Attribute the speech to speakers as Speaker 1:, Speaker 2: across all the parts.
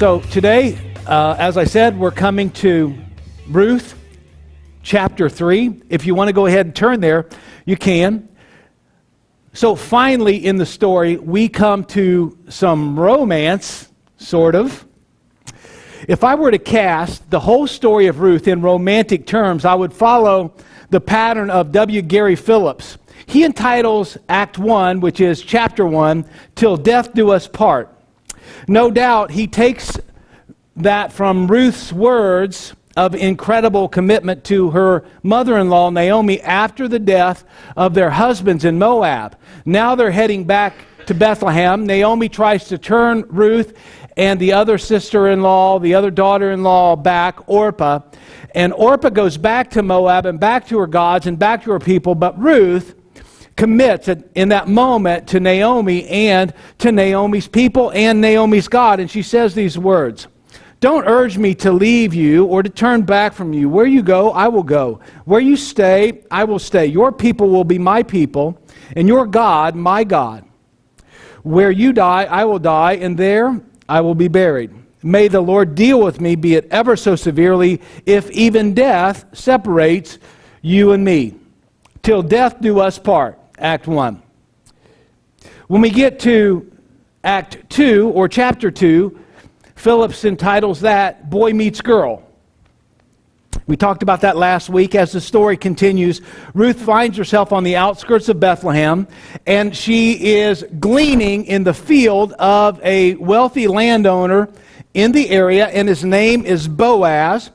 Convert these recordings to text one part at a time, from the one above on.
Speaker 1: So today, as I said, we're coming to Ruth chapter 3. If you want to go ahead and turn there, you can. So finally in the story, we come to some romance, sort of. If I were to cast the whole story of Ruth in romantic terms, I would follow the pattern of W. Gary Phillips. He entitles Act 1, which is chapter 1, Till Death Do Us Part. No doubt he takes that from Ruth's words of incredible commitment to her mother-in-law, Naomi, after the death of their husbands in Moab. Now they're heading back to Bethlehem. Naomi tries to turn Ruth and the other sister-in-law, the other daughter-in-law back, Orpah. And Orpah goes back to Moab and back to her gods and back to her people, but Ruth commits in that moment to Naomi and to Naomi's people and Naomi's God. And she says these words, "Don't urge me to leave you or to turn back from you. Where you go, I will go. Where you stay, I will stay. Your people will be my people, and your God, my God. Where you die, I will die, and there I will be buried. May the Lord deal with me, be it ever so severely, if even death separates you and me. Till death do us part." Act 1. When we get to Act 2, or chapter 2, Phillips entitles that Boy Meets Girl. We talked about that last week. As the story continues, Ruth finds herself on the outskirts of Bethlehem, and she is gleaning in the field of a wealthy landowner in the area, and his name is Boaz.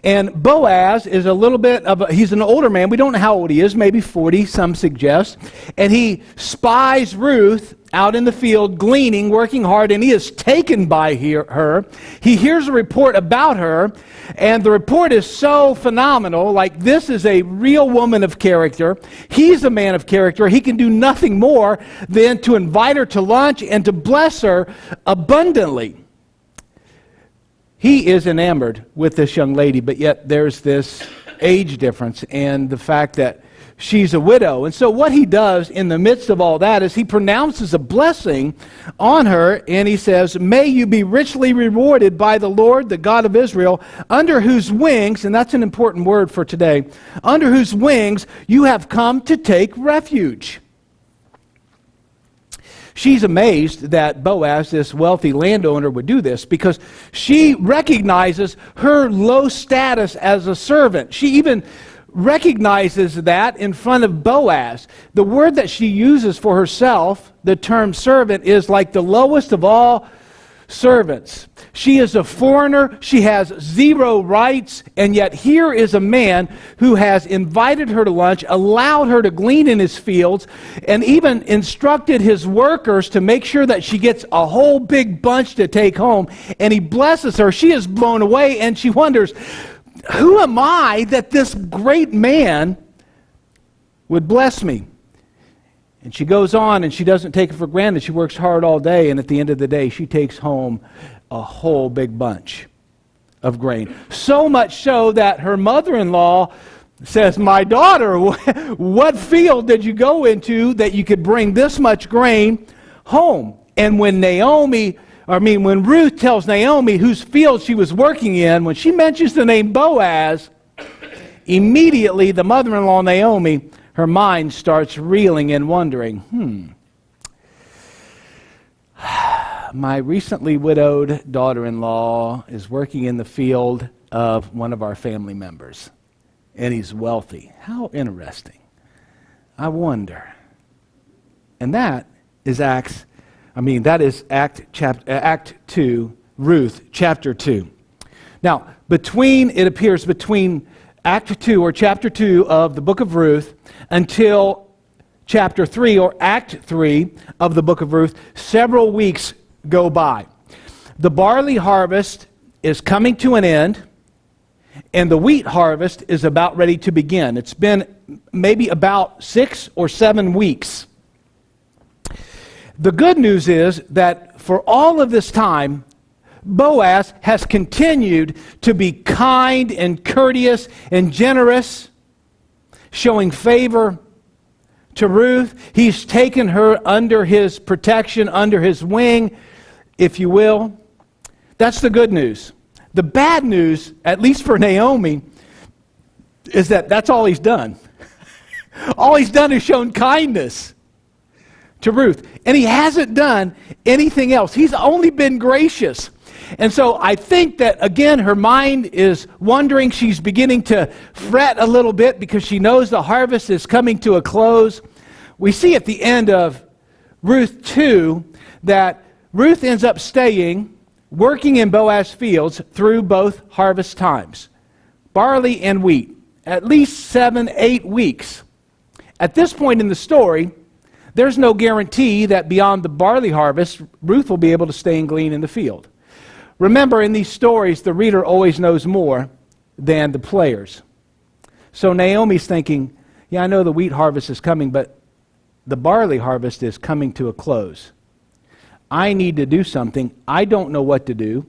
Speaker 1: And Boaz is a little bit of he's an older man. We don't know how old he is, maybe 40, some suggest. And he spies Ruth out in the field, gleaning, working hard, and he is taken by her. He hears a report about her, and the report is so phenomenal, like this is a real woman of character. He's a man of character. He can do nothing more than to invite her to lunch and to bless her abundantly. He is enamored with this young lady, but yet there's this age difference and the fact that she's a widow. And so what he does in the midst of all that is he pronounces a blessing on her, and he says, "May you be richly rewarded by the Lord, the God of Israel, under whose wings," and that's an important word for today, "under whose wings you have come to take refuge." She's amazed that Boaz, this wealthy landowner, would do this because she recognizes her low status as a servant. She even recognizes that in front of Boaz. The word that she uses for herself, the term servant, is like the lowest of all servants. She is a foreigner, she has zero rights, and yet here is a man who has invited her to lunch, allowed her to glean in his fields, and even instructed his workers to make sure that she gets a whole big bunch to take home, and he blesses her. She is blown away, and she wonders, who am I that this great man would bless me? And she goes on, and she doesn't take it for granted. She works hard all day, and at the end of the day, she takes home a whole big bunch of grain. So much so that her mother-in-law says, "My daughter, what field did you go into that you could bring this much grain home?" And when Ruth tells Naomi whose field she was working in, when she mentions the name Boaz, immediately the mother-in-law, Naomi, her mind starts reeling and wondering, my recently widowed daughter-in-law is working in the field of one of our family members, and he's wealthy. How interesting. I wonder. And that is Act 2, Ruth, chapter 2. Now, it appears between Act 2 or chapter 2 of the book of Ruth until chapter 3 or Act 3 of the book of Ruth, several weeks go by. The barley harvest is coming to an end, and the wheat harvest is about ready to begin. It's been maybe about 6 or 7 weeks. The good news is that for all of this time, Boaz has continued to be kind and courteous and generous, showing favor to Ruth. He's taken her under his protection, under his wing, if you will. That's the good news. The bad news, at least for Naomi, is that that's all he's done. All he's done is shown kindness to Ruth. And he hasn't done anything else. He's only been gracious. And so I think that, again, her mind is wondering. She's beginning to fret a little bit because she knows the harvest is coming to a close. We see at the end of Ruth 2 that Ruth ends up staying, working in Boaz's fields through both harvest times, barley and wheat, at least 7, 8 weeks. At this point in the story, there's no guarantee that beyond the barley harvest, Ruth will be able to stay and glean in the field. Remember, in these stories, the reader always knows more than the players. So Naomi's thinking, yeah, I know the wheat harvest is coming, but the barley harvest is coming to a close. I need to do something. I don't know what to do.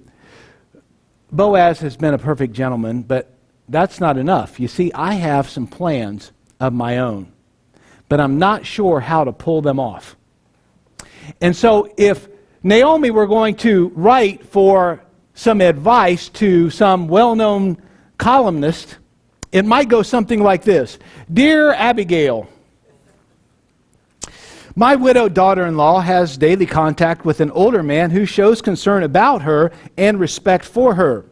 Speaker 1: Boaz has been a perfect gentleman, but that's not enough. You see, I have some plans of my own, but I'm not sure how to pull them off. And so if Naomi were going to write for some advice to some well-known columnist, it might go something like this. Dear Abigail, my widowed daughter-in-law has daily contact with an older man who shows concern about her and respect for her.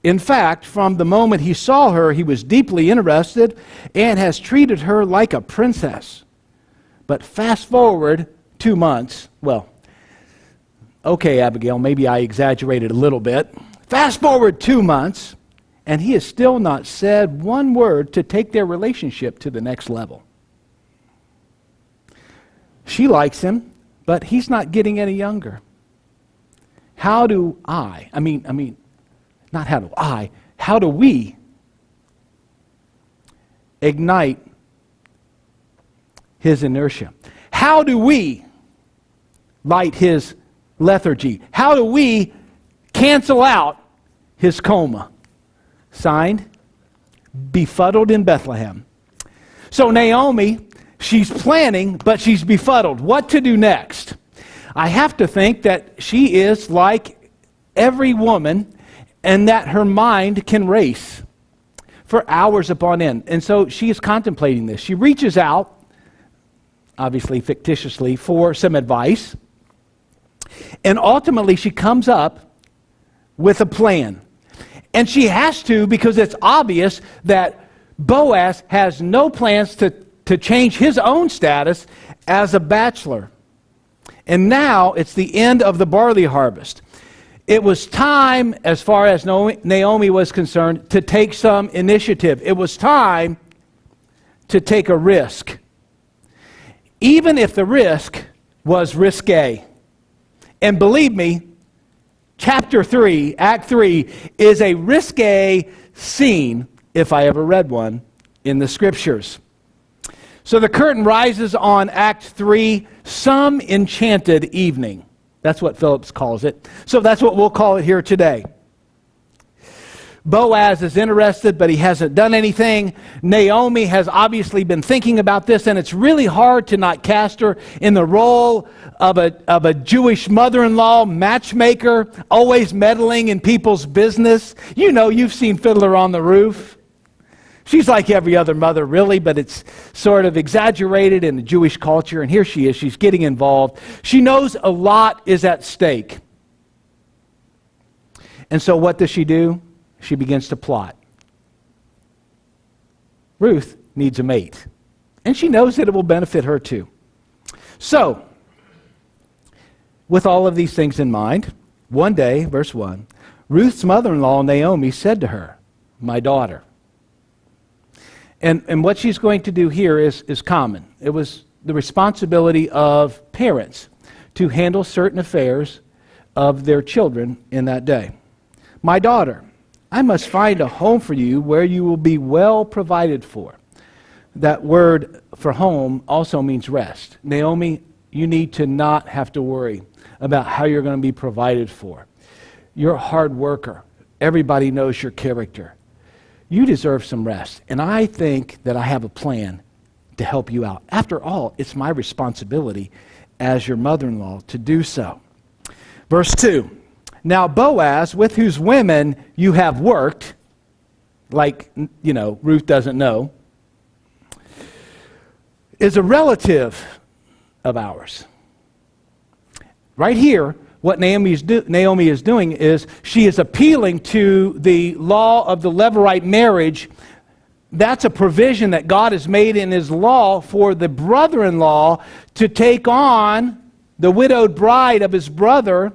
Speaker 1: In fact, from the moment he saw her, he was deeply interested and has treated her like a princess. But fast forward 2 months, okay, Abigail, maybe I exaggerated a little bit. Fast forward 2 months, and he has still not said one word to take their relationship to the next level. She likes him, but he's not getting any younger. How do we ignite his inertia? How do we light his lethargy? How do we cancel out his coma? Signed, Befuddled in Bethlehem. So Naomi, she's planning, but she's befuddled. What to do next? I have to think that she is like every woman, and that her mind can race for hours upon end. And so she is contemplating this. She reaches out, obviously fictitiously, for some advice. And ultimately, she comes up with a plan. And she has to, because it's obvious that Boaz has no plans to change his own status as a bachelor. And now it's the end of the barley harvest. It was time, as far as Naomi was concerned, to take some initiative. It was time to take a risk, even if the risk was risque. And believe me, chapter 3, Act 3, is a risque scene, if I ever read one, in the Scriptures. So the curtain rises on Act 3, some enchanted evening. That's what Phillips calls it. So that's what we'll call it here today. Boaz is interested, but he hasn't done anything. Naomi has obviously been thinking about this, and it's really hard to not cast her in the role of a Jewish mother-in-law, matchmaker, always meddling in people's business. You know, you've seen Fiddler on the Roof. She's like every other mother, really, but it's sort of exaggerated in the Jewish culture, and here she is. She's getting involved. She knows a lot is at stake. And so what does she do? She begins to plot. Ruth needs a mate, and she knows that it will benefit her too. So, with all of these things in mind, one day, verse 1, Ruth's mother-in-law, Naomi, said to her, "My daughter." And what she's going to do here is common. It was the responsibility of parents to handle certain affairs of their children in that day. My daughter, I must find a home for you where you will be well provided for. That word for home also means rest. Naomi, you need to not have to worry about how you're going to be provided for. You're a hard worker. Everybody knows your character. You deserve some rest. And I think that I have a plan to help you out. After all, it's my responsibility as your mother-in-law to do so. Verse 2, now Boaz, with whose women you have worked, like, Ruth doesn't know, is a relative of ours. Right here, what Naomi is doing is she is appealing to the law of the Levirate marriage. That's a provision that God has made in His law for the brother-in-law to take on the widowed bride of his brother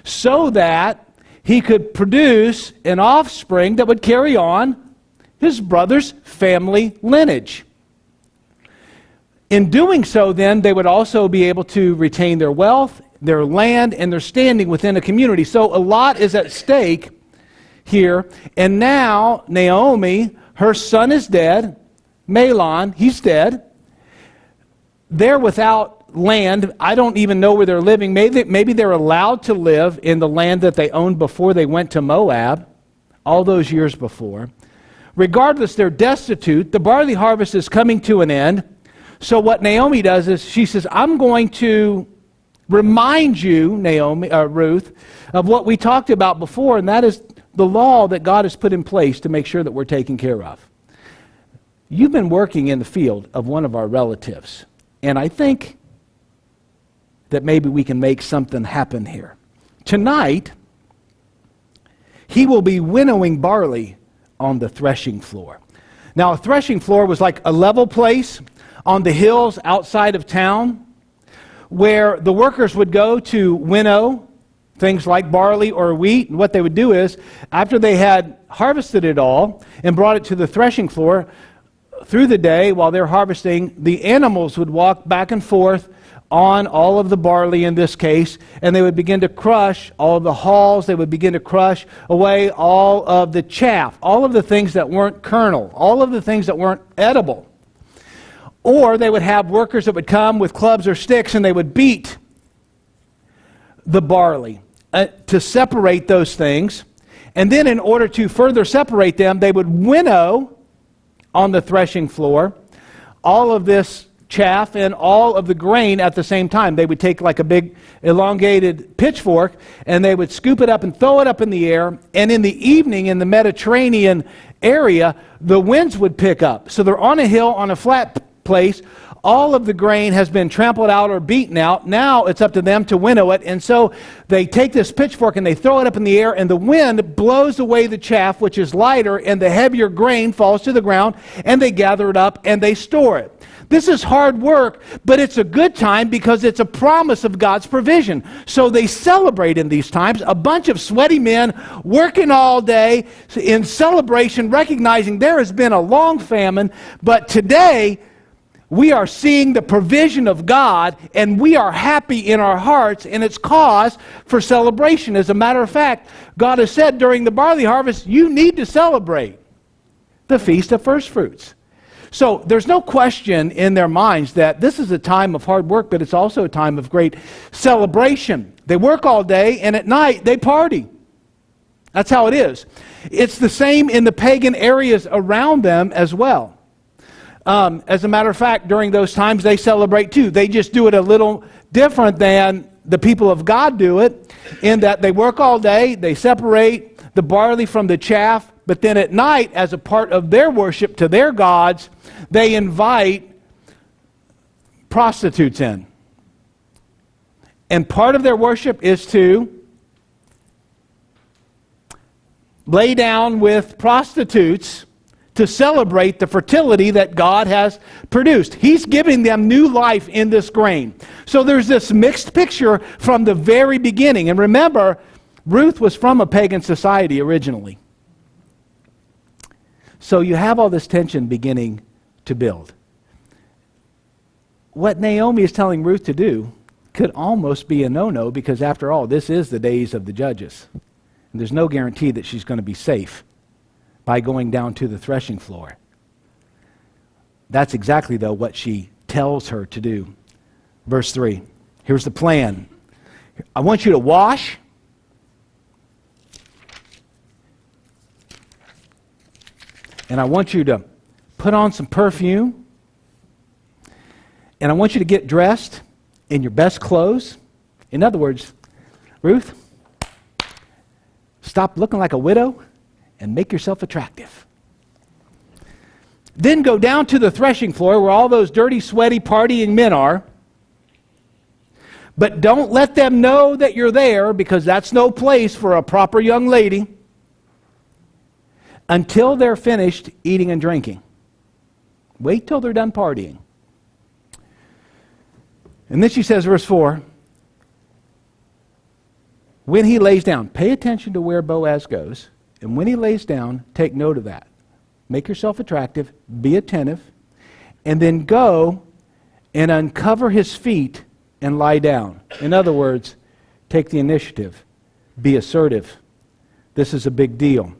Speaker 1: so that he could produce an offspring that would carry on his brother's family lineage. In doing so, then, they would also be able to retain their wealth, their land, and their standing within a community. So a lot is at stake here. And now, Naomi, her son is dead. Mahlon, he's dead. They're without land. I don't even know where they're living. Maybe they're allowed to live in the land that they owned before they went to Moab, all those years before. Regardless, they're destitute. The barley harvest is coming to an end. So what Naomi does is she says, I'm going to remind you, Ruth, of what we talked about before, and that is the law that God has put in place to make sure that we're taken care of. You've been working in the field of one of our relatives, and I think that maybe we can make something happen here. Tonight, he will be winnowing barley on the threshing floor. Now, a threshing floor was like a level place on the hills outside of town where the workers would go to winnow things like barley or wheat. And what they would do is, after they had harvested it all and brought it to the threshing floor, through the day while they're harvesting, the animals would walk back and forth on all of the barley in this case, and they would begin to crush all of the hulls. They would begin to crush away all of the chaff, all of the things that weren't kernel, all of the things that weren't edible. Or they would have workers that would come with clubs or sticks and they would beat the barley to separate those things. And then in order to further separate them, they would winnow on the threshing floor all of this chaff and all of the grain at the same time. They would take like a big elongated pitchfork and they would scoop it up and throw it up in the air. And in the evening in the Mediterranean area, the winds would pick up. So they're on a hill, on a flat place. All of the grain has been trampled out or beaten out. Now it's up to them to winnow it. And so they take this pitchfork and they throw it up in the air, and the wind blows away the chaff, which is lighter, and the heavier grain falls to the ground, and they gather it up and they store it. This is hard work, but it's a good time because it's a promise of God's provision. So they celebrate in these times. A bunch of sweaty men working all day in celebration, recognizing there has been a long famine, but today we are seeing the provision of God, and we are happy in our hearts, and it's cause for celebration. As a matter of fact, God has said during the barley harvest, you need to celebrate the Feast of First Fruits. So there's no question in their minds that this is a time of hard work, but it's also a time of great celebration. They work all day, and at night they party. That's how it is. It's the same in the pagan areas around them as well. As a matter of fact, during those times they celebrate too. They just do it a little different than the people of God do it, in that they work all day, they separate the barley from the chaff, but then at night, as a part of their worship to their gods, they invite prostitutes in. And part of their worship is to lay down with prostitutes to celebrate the fertility that God has produced. He's giving them new life in this grain. So there's this mixed picture from the very beginning. And remember, Ruth was from a pagan society originally. So you have all this tension beginning to build. what Naomi is telling Ruth to do could almost be a no-no, because after all, this is the days of the judges. And there's no guarantee that she's going to be safe by going down to the threshing floor. That's exactly, though, what she tells her to do. Verse 3, here's the plan. I want you to wash. And I want you to put on some perfume. And I want you to get dressed in your best clothes. In other words, Ruth, stop looking like a widow and make yourself attractive. Then go down to the threshing floor where all those dirty, sweaty, partying men are. But don't let them know that you're there, because that's no place for a proper young lady, until they're finished eating and drinking. Wait till they're done partying. And then she says, verse 4, when he lays down, pay attention to where Boaz goes, and when he lays down, take note of that. Make yourself attractive, be attentive, and then go and uncover his feet and lie down. In other words, take the initiative. Be assertive. This is a big deal.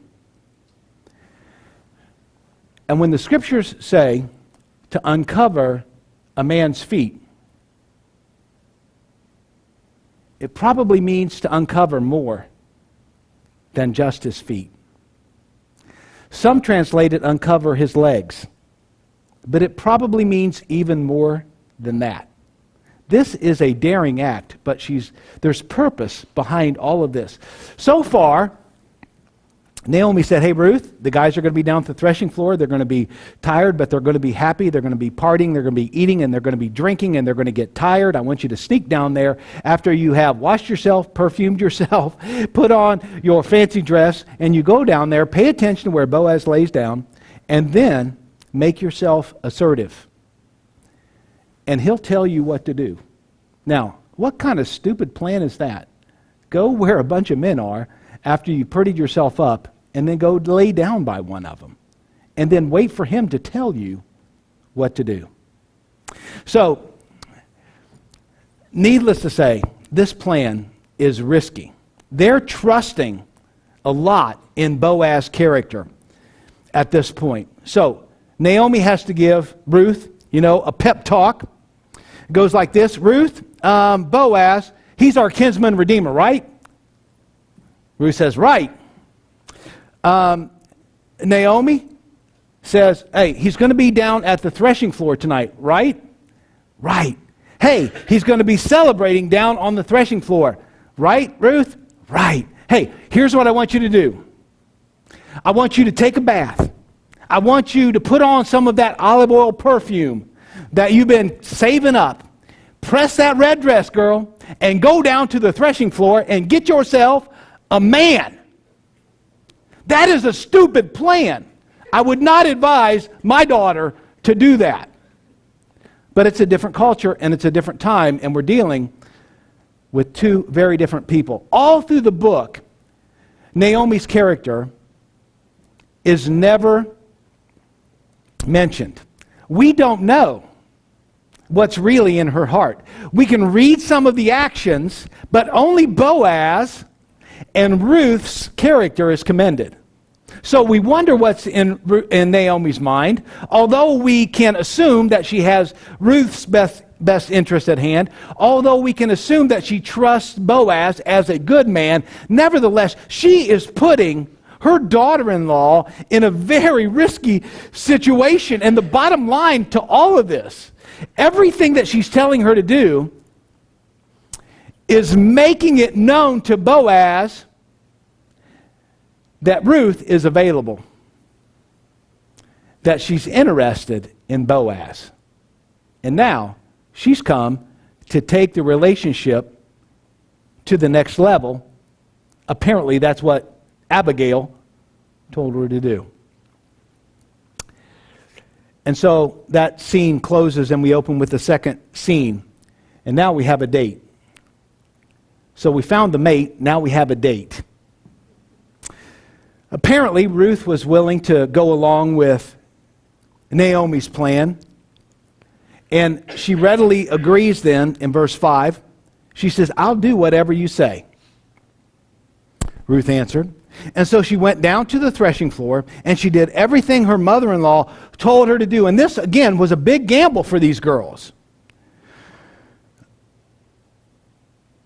Speaker 1: And when the scriptures say to uncover a man's feet, it probably means to uncover more than just his feet. Some translate it uncover his legs, but it probably means even more than that. This is a daring act, but there's purpose behind all of this. So far, Naomi said, hey, Ruth, the guys are going to be down at the threshing floor. They're going to be tired, but they're going to be happy. They're going to be partying. They're going to be eating, and they're going to be drinking, and they're going to get tired. I want you to sneak down there after you have washed yourself, perfumed yourself, put on your fancy dress, and you go down there, pay attention to where Boaz lays down, and then make yourself assertive. And he'll tell you what to do. Now, what kind of stupid plan is that? Go where a bunch of men are after you prettied yourself up, and then go lay down by one of them, and then wait for him to tell you what to do. So, needless to say, this plan is risky. They're trusting a lot in Boaz's character at this point. So, Naomi has to give Ruth, a pep talk. It goes like this: Ruth, Boaz, he's our kinsman redeemer, right? Ruth says, right. Naomi says, hey, he's going to be down at the threshing floor tonight, right? Right. Hey, he's going to be celebrating down on the threshing floor, right, Ruth? Right. Hey, here's what I want you to do. I want you to take a bath. I want you to put on some of that olive oil perfume that you've been saving up. Press that red dress, girl, and go down to the threshing floor and get yourself a man. That is a stupid plan. I would not advise my daughter to do that. But it's a different culture and it's a different time, and we're dealing with two very different people. All through the book, Naomi's character is never mentioned. We don't know what's really in her heart. We can read some of the actions, but only Boaz and Ruth's character is commended. So we wonder what's in Naomi's mind. Although we can assume that she has Ruth's best interest at hand, although we can assume that she trusts Boaz as a good man, nevertheless, she is putting her daughter-in-law in a very risky situation. And the bottom line to all of this, everything that she's telling her to do is making it known to Boaz that Ruth is available, that she's interested in Boaz. And now she's come to take the relationship to the next level. Apparently that's what Abigail told her to do. And so that scene closes and we open with the second scene. And now we have a date. So we found the mate, now we have a date. Apparently, Ruth was willing to go along with Naomi's plan. And she readily agrees then in verse 5. She says, I'll do whatever you say. Ruth answered. And so she went down to the threshing floor, and she did everything her mother-in-law told her to do. And this, again, was a big gamble for these girls,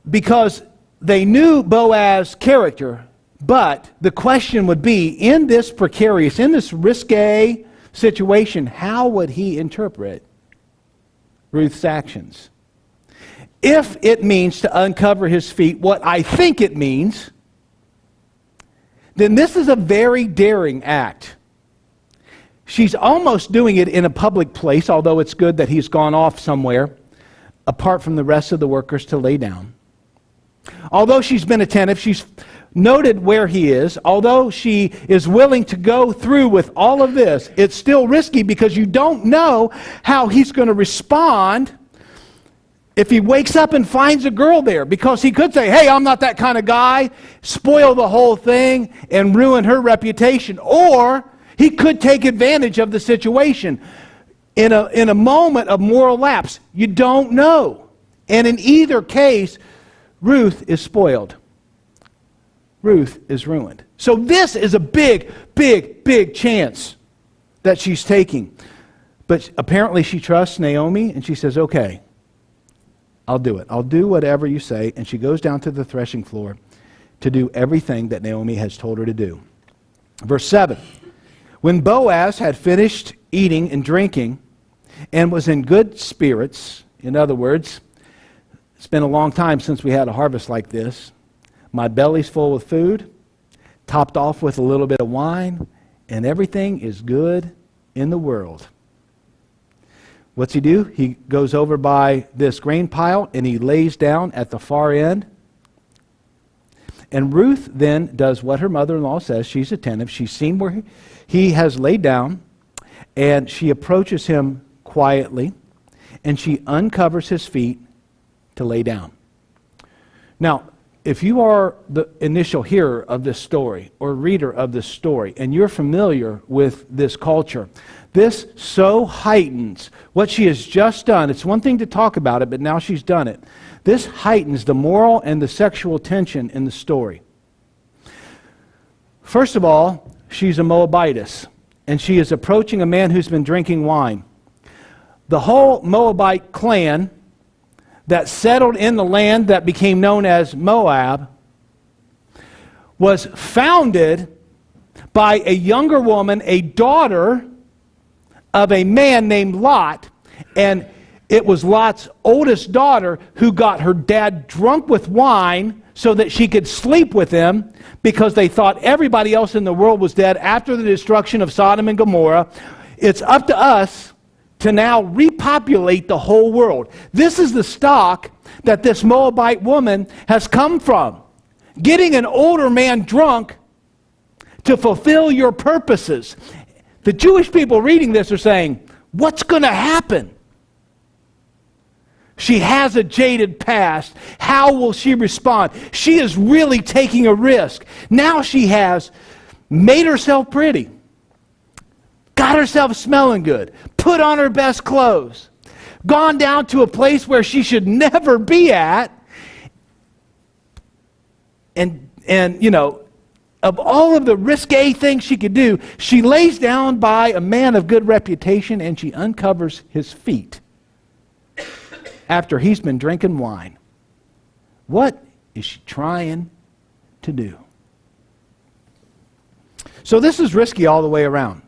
Speaker 1: because they knew Boaz's character, but the question would be, in this precarious, in this risque situation, how would he interpret Ruth's actions? If it means to uncover his feet, what I think it means, then this is a very daring act. She's almost doing it in a public place, although it's good that he's gone off somewhere, apart from the rest of the workers, to lay down. Although she's been attentive, she's noted where he is, although she is willing to go through with all of this, it's still risky because you don't know how he's going to respond if he wakes up and finds a girl there, because he could say, hey, I'm not that kind of guy, spoil the whole thing and ruin her reputation. Or he could take advantage of the situation in a moment of moral lapse. You don't know. And in either case, Ruth is spoiled. Ruth is ruined. So this is a big, big, big chance that she's taking. But apparently she trusts Naomi, and she says, okay, I'll do it. I'll do whatever you say. And she goes down to the threshing floor to do everything that Naomi has told her to do. Verse 7. When Boaz had finished eating and drinking and was in good spirits, in other words, it's been a long time since we had a harvest like this. My belly's full with food, topped off with a little bit of wine, and everything is good in the world. What's he do? He goes over by this grain pile and he lays down at the far end. And Ruth then does what her mother-in-law says. She's attentive. She's seen where he has laid down, and she approaches him quietly, and she uncovers his feet to lay down. Now, if you are the initial hearer of this story or reader of this story, and you're familiar with this culture, this so heightens what she has just done. It's one thing to talk about it, but now she's done it. This heightens the moral and the sexual tension in the story. First of all, she's a Moabitess, and she is approaching a man who's been drinking wine. The whole Moabite clan that settled in the land that became known as Moab was founded by a younger woman, a daughter of a man named Lot, and it was Lot's oldest daughter who got her dad drunk with wine so that she could sleep with him, because they thought everybody else in the world was dead after the destruction of Sodom and Gomorrah. It's up to us to now repopulate the whole world. This is the stock that this Moabite woman has come from. Getting an older man drunk to fulfill your purposes. The Jewish people reading this are saying, what's going to happen? She has a jaded past. How will she respond? She is really taking a risk. Now she has made herself pretty, got herself smelling good, put on her best clothes, gone down to a place where she should never be at, and you know, of all of the risque things she could do, she lays down by a man of good reputation and she uncovers his feet after he's been drinking wine. What is she trying to do? So this is risky all the way around.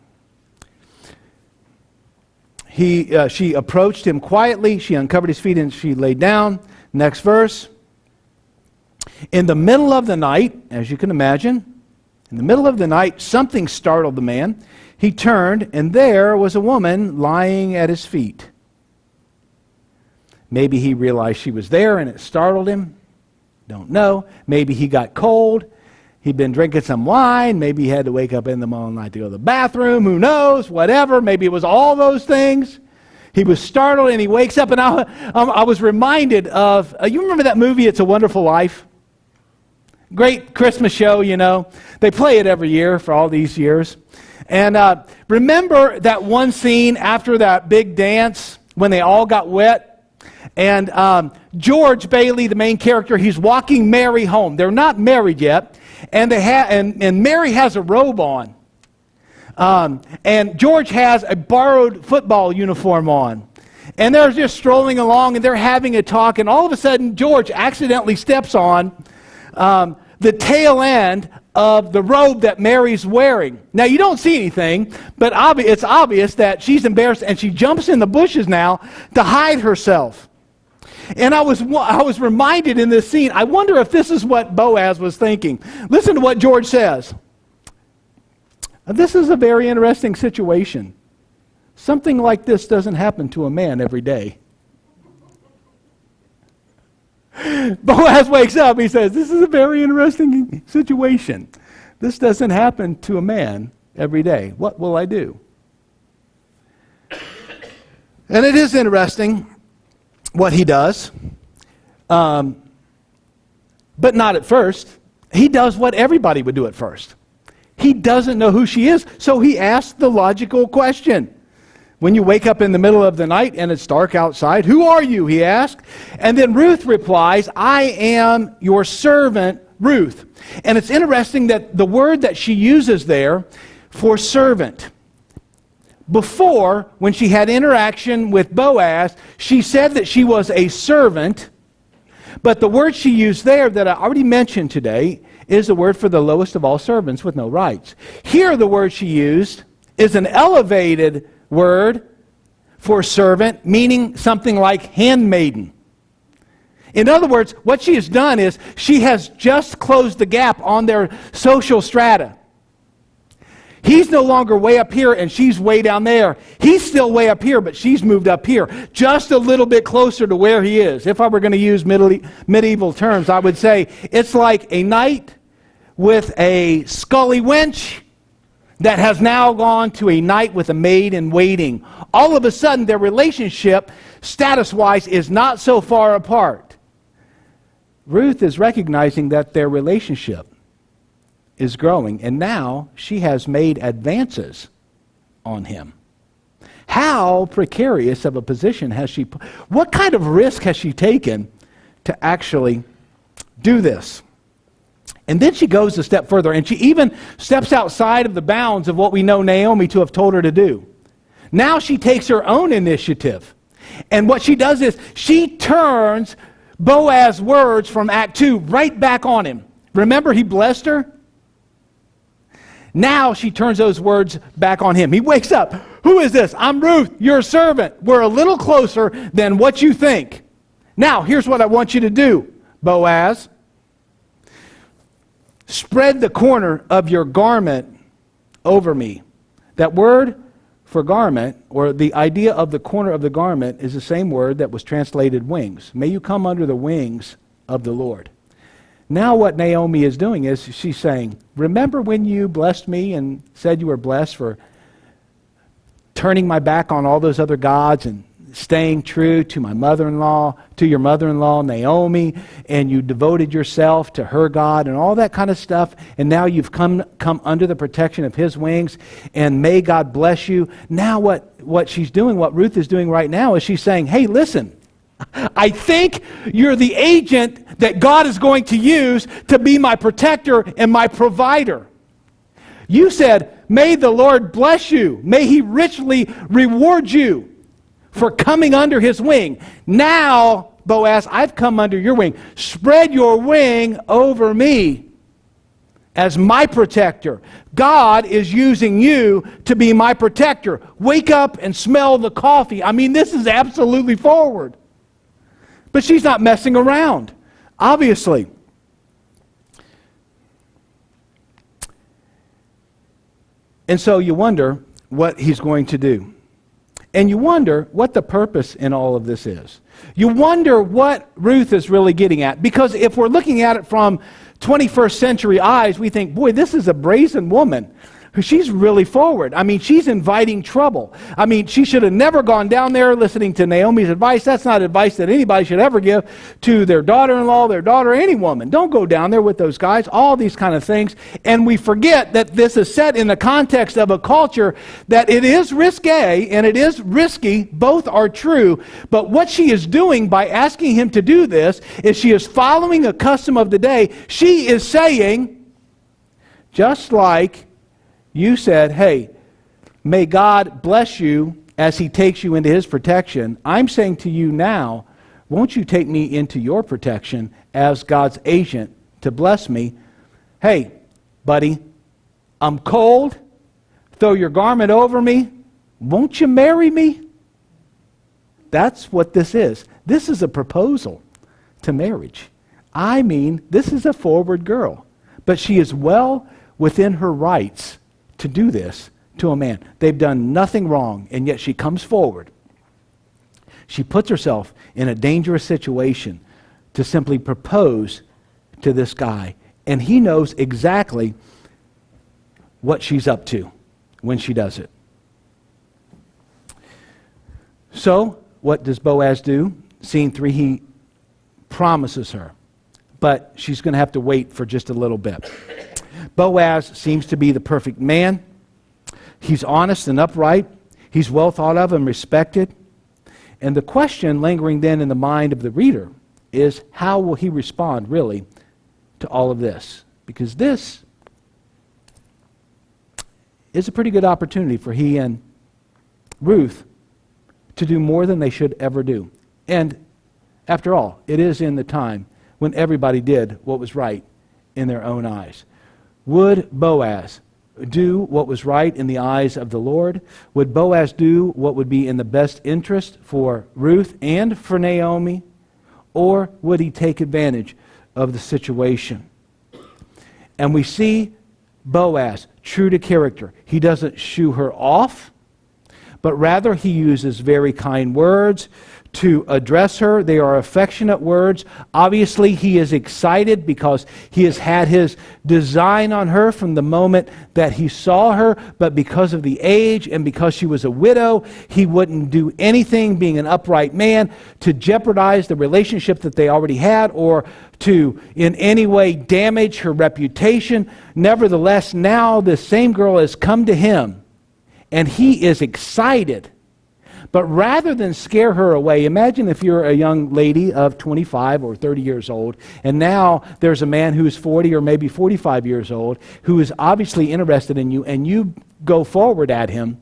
Speaker 1: She approached him quietly, she uncovered his feet and she laid down. Next verse. In the middle of the night, as you can imagine, in the middle of the night, something startled the man. He turned, and there was a woman lying at his feet. Maybe he realized she was there and it startled him. Don't know. Maybe he got cold. He'd been drinking some wine. Maybe he had to wake up in the middle of the night to go to the bathroom. Who knows? Whatever. Maybe it was all those things. He was startled and he wakes up, and I was reminded of, you remember that movie, It's a Wonderful Life? Great Christmas show, you know. They play it every year for all these years. And remember that one scene after that big dance when they all got wet. And George Bailey, the main character, he's walking Mary home. They're not married yet, and and Mary has a robe on. And George has a borrowed football uniform on. And they're just strolling along, and they're having a talk, and all of a sudden, George accidentally steps on the tail end of the robe that Mary's wearing. Now, you don't see anything, but it's obvious that she's embarrassed, and she jumps in the bushes now to hide herself. And I was reminded in this scene, I wonder if this is what Boaz was thinking. Listen to what George says. This is a very interesting situation. Something like this doesn't happen to a man every day. Boaz wakes up, he says, this is a very interesting situation. This doesn't happen to a man every day. What will I do? And it is interesting what he does, but not at first. He does what everybody would do at first. He doesn't know who she is, so he asks the logical question. When you wake up in the middle of the night and it's dark outside, who are you, he asked. And then Ruth replies, I am your servant, Ruth. And it's interesting that the word that she uses there for servant, before, when she had interaction with Boaz, she said that she was a servant, but the word she used there that I already mentioned today is the word for the lowest of all servants with no rights. Here, the word she used is an elevated word for servant, meaning something like handmaiden. In other words, what she has done is she has just closed the gap on their social strata. He's no longer way up here and she's way down there. He's still way up here, but she's moved up here, just a little bit closer to where he is. If I were going to use medieval terms, I would say it's like a knight with a scully wench that has now gone to a knight with a maid in waiting. All of a sudden, their relationship, status-wise, is not so far apart. Ruth is recognizing that their relationship is growing, and now she has made advances on him. How precarious of a position has she put? What kind of risk has she taken to actually do this? And then she goes a step further, and she even steps outside of the bounds of what we know Naomi to have told her to do. Now she takes her own initiative. And what she does is she turns Boaz's words from Act 2 right back on him. Remember, he blessed her? Now she turns those words back on him. He wakes up. Who is this? I'm Ruth, your servant. We're a little closer than what you think. Now, here's what I want you to do, Boaz. Spread the corner of your garment over me. That word for garment, or the idea of the corner of the garment, is the same word that was translated wings. May you come under the wings of the Lord. Now what Naomi is doing is she's saying, remember when you blessed me and said you were blessed for turning my back on all those other gods and staying true to my mother-in-law, to your mother-in-law, Naomi, and you devoted yourself to her God and all that kind of stuff, and now you've come under the protection of his wings, and may God bless you. Now what she's doing, what Ruth is doing right now, is she's saying, hey, listen, I think you're the agent that God is going to use to be my protector and my provider. You said, may the Lord bless you. May he richly reward you for coming under his wing. Now, Boaz, I've come under your wing. Spread your wing over me as my protector. God is using you to be my protector. Wake up and smell the coffee. I mean, this is absolutely forward. But she's not messing around, obviously. And so you wonder what he's going to do. And you wonder what the purpose in all of this is. You wonder what Ruth is really getting at. Because if we're looking at it from 21st century eyes, we think, boy, this is a brazen woman She's really forward. I mean, she's inviting trouble. I mean, she should have never gone down there listening to Naomi's advice. That's not advice that anybody should ever give to their daughter-in-law, their daughter, any woman. Don't go down there with those guys, all these kind of things. And we forget that this is set in the context of a culture that it is risque and it is risky. Both are true. But what she is doing by asking him to do this is she is following a custom of the day. She is saying, just like you said, hey, may God bless you as he takes you into his protection. I'm saying to you now, won't you take me into your protection as God's agent to bless me? Hey, buddy, I'm cold. Throw your garment over me. Won't you marry me? That's what this is. This is a proposal to marriage. I mean, this is a forward girl. But she is well within her rights to do this to a man. They've done nothing wrong, and yet she comes forward. She puts herself in a dangerous situation to simply propose to this guy, and he knows exactly what she's up to when she does it. So, what does Boaz do? Scene 3, he promises her, but she's going to have to wait for just a little bit. Boaz seems to be the perfect man. He's honest and upright. He's well thought of and respected. And the question lingering then in the mind of the reader is, how will he respond really to all of this? Because this is a pretty good opportunity for he and Ruth to do more than they should ever do. And after all, it is in the time when everybody did what was right in their own eyes. Would Boaz do what was right in the eyes of the Lord? Would Boaz do what would be in the best interest for Ruth and for Naomi? Or would he take advantage of the situation? And we see Boaz, true to character. He doesn't shoo her off, but rather he uses very kind words to address her. They are affectionate words. Obviously, he is excited because he has had his design on her from the moment that he saw her, but because of the age and because she was a widow, he wouldn't do anything, being an upright man, to jeopardize the relationship that they already had or to in any way damage her reputation. Nevertheless, now this same girl has come to him, and he is excited. But rather than scare her away, imagine if you're a young lady of 25 or 30 years old, and now there's a man who's 40 or maybe 45 years old who is obviously interested in you, and you go forward at him.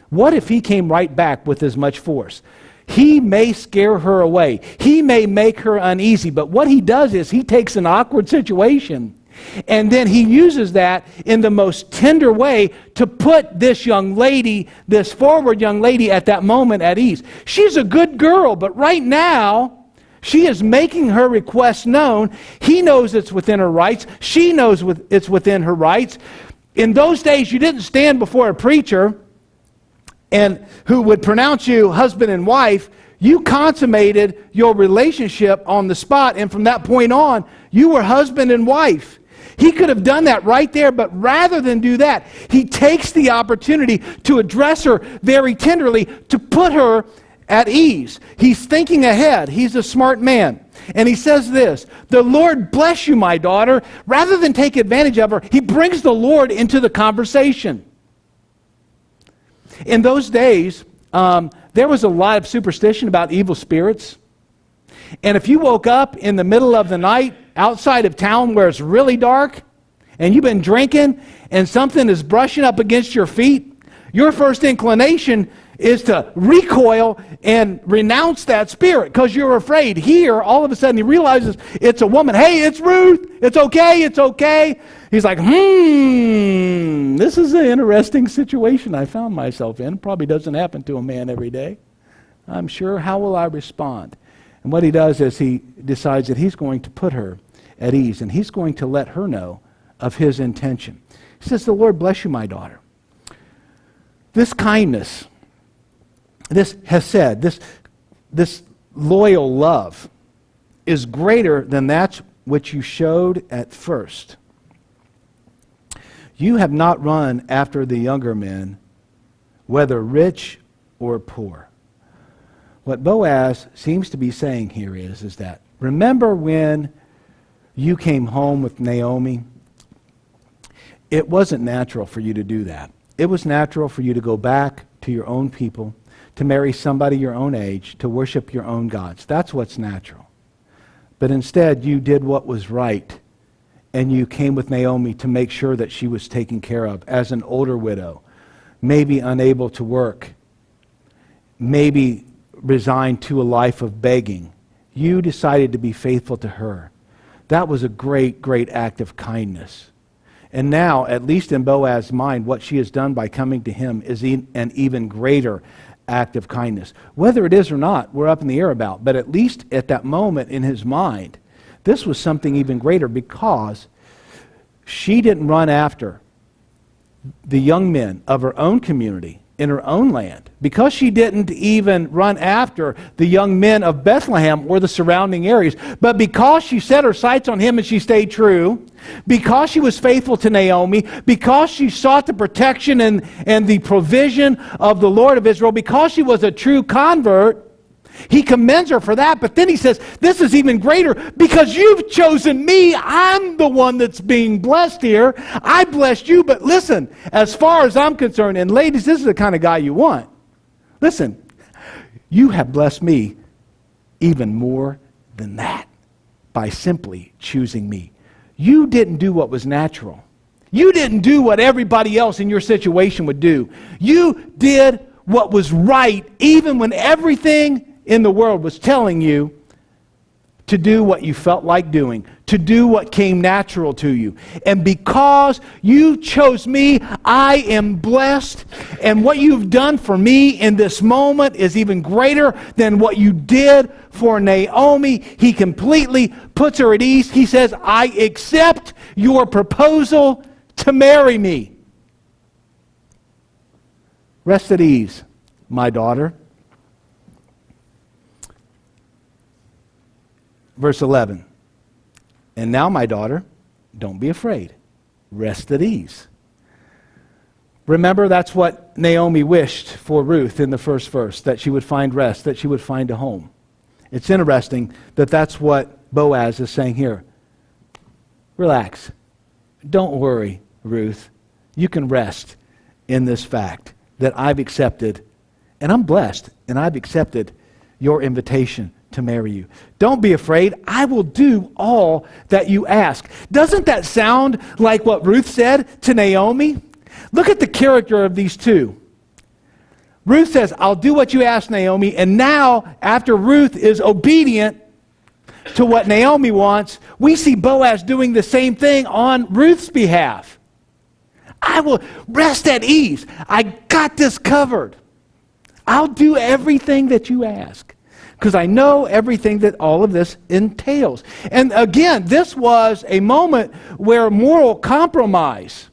Speaker 1: What if he came right back with as much force? He may scare her away. He may make her uneasy, but what he does is he takes an awkward situation and then he uses that in the most tender way to put this young lady, this forward young lady at that moment at ease. She's a good girl, but right now, she is making her request known. He knows it's within her rights. She knows it's within her rights. In those days, you didn't stand before a preacher and who would pronounce you husband and wife. You consummated your relationship on the spot, and from that point on, you were husband and wife. He could have done that right there, but rather than do that, he takes the opportunity to address her very tenderly, to put her at ease. He's thinking ahead. He's a smart man. And he says this, "The Lord bless you, my daughter." Rather than take advantage of her, he brings the Lord into the conversation. In those days, there was a lot of superstition about evil spirits. And if you woke up in the middle of the night outside of town where it's really dark and you've been drinking and something is brushing up against your feet, your first inclination is to recoil and renounce that spirit because you're afraid. Here, all of a sudden, he realizes it's a woman. "Hey, it's Ruth. It's okay. It's okay." He's like, this is an interesting situation I found myself in. Probably doesn't happen to a man every day. I'm sure. How will I respond? And what he does is he decides that he's going to put her at ease, and he's going to let her know of his intention. He says, "The Lord bless you, my daughter." This kindness, this hesed, this loyal love is greater than that which you showed at first. You have not run after the younger men, whether rich or poor. What Boaz seems to be saying here is that, remember when you came home with Naomi? It wasn't natural for you to do that. It was natural for you to go back to your own people, to marry somebody your own age, to worship your own gods. That's what's natural. But instead, you did what was right, and you came with Naomi to make sure that she was taken care of as an older widow, maybe unable to work, maybe resigned to a life of begging. You decided to be faithful to her. That was a great, great act of kindness. And now, at least in Boaz's mind, what she has done by coming to him is an even greater act of kindness. Whether it is or not, we're up in the air about. But at least at that moment in his mind, this was something even greater, because she didn't run after the young men of her own community in her own land. Because she didn't even run after the young men of Bethlehem or the surrounding areas, but because she set her sights on him and she stayed true, because she was faithful to Naomi, because she sought the protection and the provision of the Lord of Israel, because she was a true convert, he commends her for that. But then he says, this is even greater because you've chosen me. I'm the one that's being blessed here. I blessed you. But listen, as far as I'm concerned, and ladies, this is the kind of guy you want. Listen, you have blessed me even more than that by simply choosing me. You didn't do what was natural. You didn't do what everybody else in your situation would do. You did what was right, even when everything in the world was telling you to do what you felt like doing, to do what came natural to you. And because you chose me, I am blessed. And what you've done for me in this moment is even greater than what you did for Naomi. He completely puts her at ease. He says, I accept your proposal to marry me. Rest at ease, my daughter. Verse 11, and now, my daughter, don't be afraid. Rest at ease. Remember, that's what Naomi wished for Ruth in the first verse, that she would find rest, that she would find a home. It's interesting that that's what Boaz is saying here. Relax. Don't worry, Ruth. You can rest in this fact that I've accepted, and I'm blessed, and I've accepted your invitation to marry you. Don't be afraid. I will do all that you ask. Doesn't that sound like what Ruth said to Naomi? Look at the character of these two. Ruth says, I'll do what you ask, Naomi. And now, after Ruth is obedient to what Naomi wants, we see Boaz doing the same thing on Ruth's behalf. I will rest at ease. I got this covered. I'll do everything that you ask, because I know everything that all of this entails. And again, this was a moment where moral compromise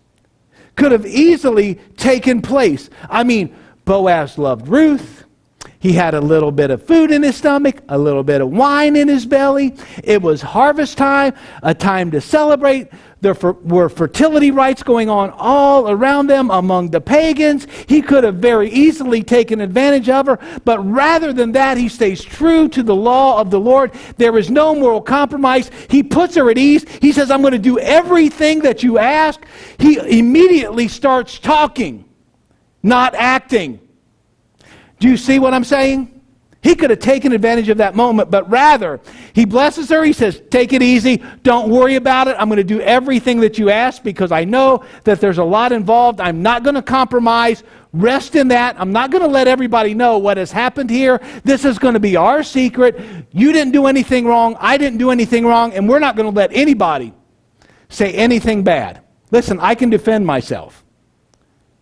Speaker 1: could have easily taken place. I mean, Boaz loved Ruth. He had a little bit of food in his stomach, a little bit of wine in his belly. It was harvest time, a time to celebrate. There were fertility rites going on all around them among the pagans. He could have very easily taken advantage of her, but rather than that, he stays true to the law of the Lord. There is no moral compromise. He puts her at ease. He says, I'm going to do everything that you ask. He immediately starts talking, not acting. Do you see what I'm saying? He could have taken advantage of that moment, but rather, he blesses her. He says, take it easy. Don't worry about it. I'm going to do everything that you ask because I know that there's a lot involved. I'm not going to compromise. Rest in that. I'm not going to let everybody know what has happened here. This is going to be our secret. You didn't do anything wrong. I didn't do anything wrong, and we're not going to let anybody say anything bad. Listen, I can defend myself.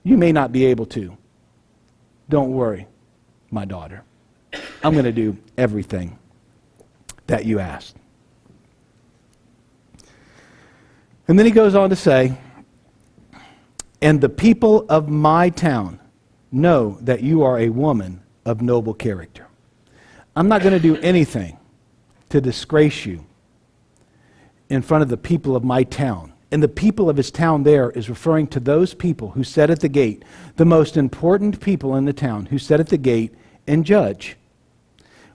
Speaker 1: You may not be able to. Don't worry, my daughter. I'm going to do everything that you asked. And then he goes on to say, and the people of my town know that you are a woman of noble character. I'm not going to do anything to disgrace you in front of the people of my town. and the people of his town there is referring to those people who sit at the gate, the most important people in the town who sit at the gate and judge.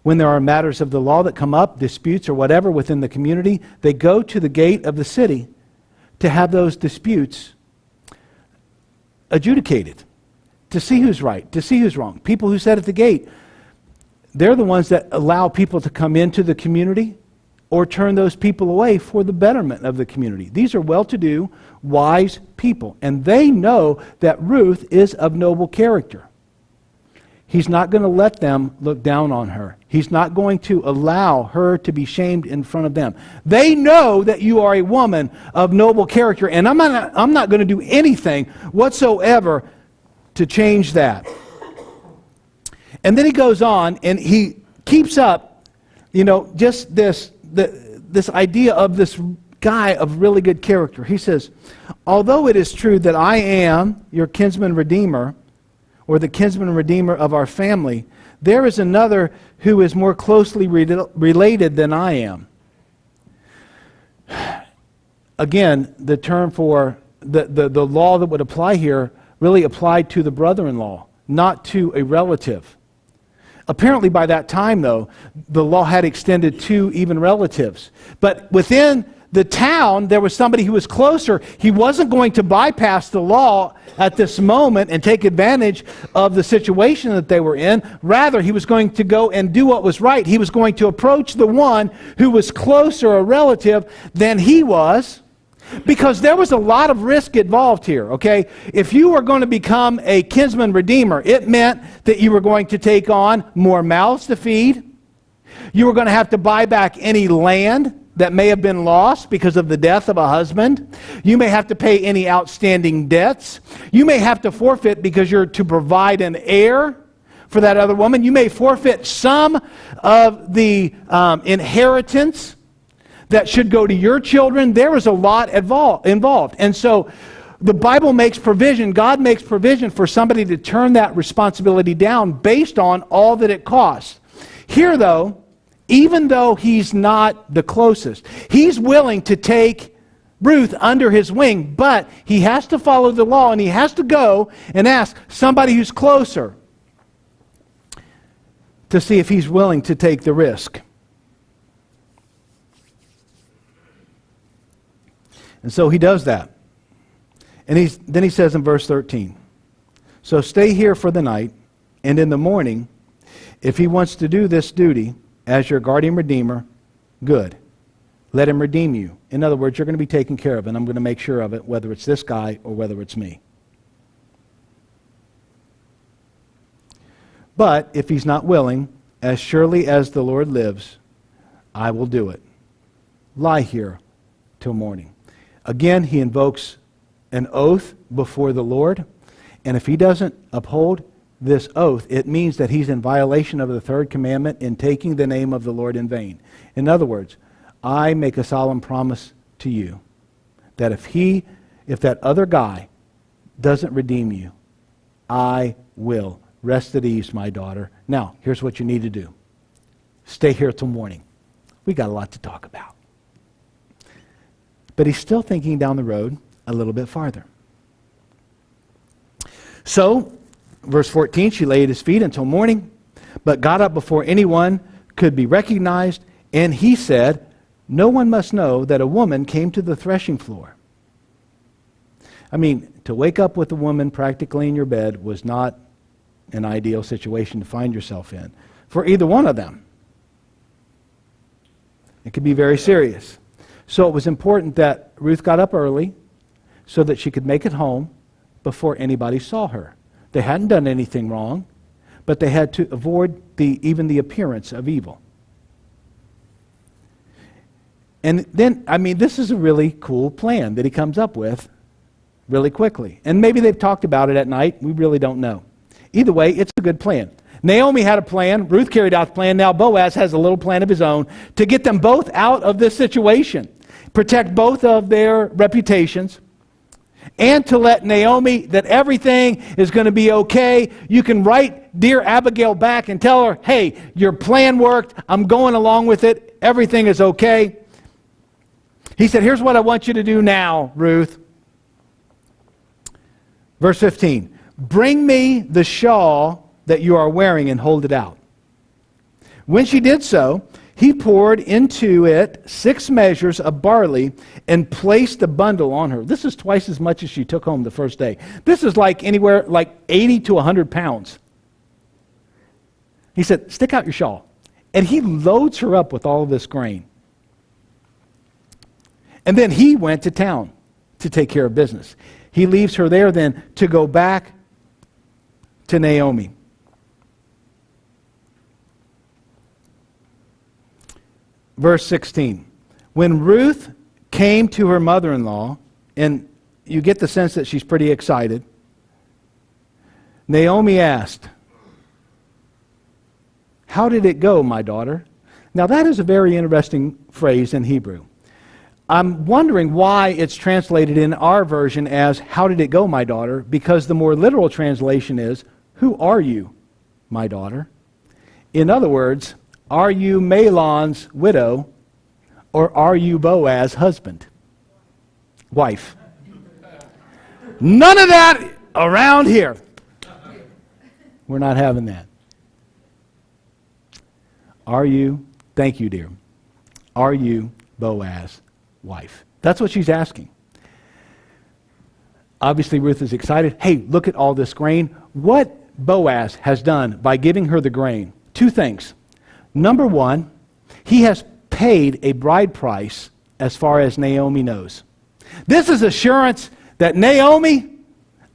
Speaker 1: When there are matters of the law that come up, disputes or whatever within the community, they go to the gate of the city to have those disputes adjudicated, to see who's right, to see who's wrong. People who sit at the gate, they're the ones that allow people to come into the community or turn those people away for the betterment of the community. These are well-to-do, wise people, and they know that Ruth is of noble character. He's not going to let them look down on her. He's not going to allow her to be shamed in front of them. They know that you are a woman of noble character, and I'm not going to do anything whatsoever to change that. And then he goes on, and he keeps up, just this idea of this guy of really good character. He says, although it is true that I am your kinsman redeemer, or the kinsman redeemer of our family, there is another who is more closely related than I am. Again, the term for the law that would apply here really applied to the brother-in-law, not to a relative. Apparently by that time, though, the law had extended to even relatives. But within the town, there was somebody who was closer. He wasn't going to bypass the law at this moment and take advantage of the situation that they were in. Rather, he was going to go and do what was right. He was going to approach the one who was closer a relative than he was, because there was a lot of risk involved here, okay? If you were going to become a kinsman redeemer, it meant that you were going to take on more mouths to feed. You were going to have to buy back any land that may have been lost because of the death of a husband. You may have to pay any outstanding debts. You may have to forfeit because you're to provide an heir for that other woman. You may forfeit some of the inheritance that should go to your children. There is a lot involved. And so the Bible makes provision, God makes provision for somebody to turn that responsibility down based on all that it costs. Here, though, even though he's not the closest, he's willing to take Ruth under his wing, but he has to follow the law, and he has to go and ask somebody who's closer to see if he's willing to take the risk. And so he does that. And then he says in verse 13, so stay here for the night, and in the morning, if he wants to do this duty as your guardian redeemer, good. Let him redeem you. In other words, you're going to be taken care of, and I'm going to make sure of it, whether it's this guy or whether it's me. But if he's not willing, as surely as the Lord lives, I will do it. Lie here till morning. Again, he invokes an oath before the Lord, and if he doesn't uphold this oath, it means that he's in violation of the third commandment in taking the name of the Lord in vain. In other words, I make a solemn promise to you that if that other guy doesn't redeem you, I will. Rest at ease, my daughter. Now, here's what you need to do. Stay here till morning. We got a lot to talk about. But he's still thinking down the road a little bit farther. So, verse 14, she lay at his feet until morning, but got up before anyone could be recognized, and he said, no one must know that a woman came to the threshing floor. I mean, to wake up with a woman practically in your bed was not an ideal situation to find yourself in for either one of them. It could be very serious. So it was important that Ruth got up early so that she could make it home before anybody saw her. They hadn't done anything wrong, but they had to avoid even the appearance of evil. And then, this is a really cool plan that he comes up with really quickly. And maybe they've talked about it at night. We really don't know. Either way, it's a good plan. Naomi had a plan. Ruth carried out the plan. Now Boaz has a little plan of his own to get them both out of this situation, protect both of their reputations, and to let Naomi that everything is going to be okay. You can write dear Abigail back and tell her, hey, your plan worked. I'm going along with it. Everything is okay. He said, here's what I want you to do now, Ruth. Verse 15, bring me the shawl that you are wearing and hold it out. When she did so, he poured into it 6 measures of barley and placed the bundle on her. This is twice as much as she took home the first day. This is like anywhere like 80 to 100 pounds. He said, stick out your shawl. And he loads her up with all of this grain. And then he went to town to take care of business. He leaves her there then to go back to Naomi. Verse 16. When Ruth came to her mother-in-law, and you get the sense that she's pretty excited, Naomi asked, how did it go, my daughter? Now that is a very interesting phrase in Hebrew. I'm wondering why it's translated in our version as, how did it go, my daughter? Because the more literal translation is, who are you, my daughter? In other words, are you Mahlon's widow, or are you Boaz's husband? Wife. None of that around here. We're not having that. Are you, thank you, dear, are you Boaz's wife? That's what she's asking. Obviously, Ruth is excited. Hey, look at all this grain. What Boaz has done by giving her the grain, 2 things. Number 1, he has paid a bride price as far as Naomi knows. This is assurance that Naomi,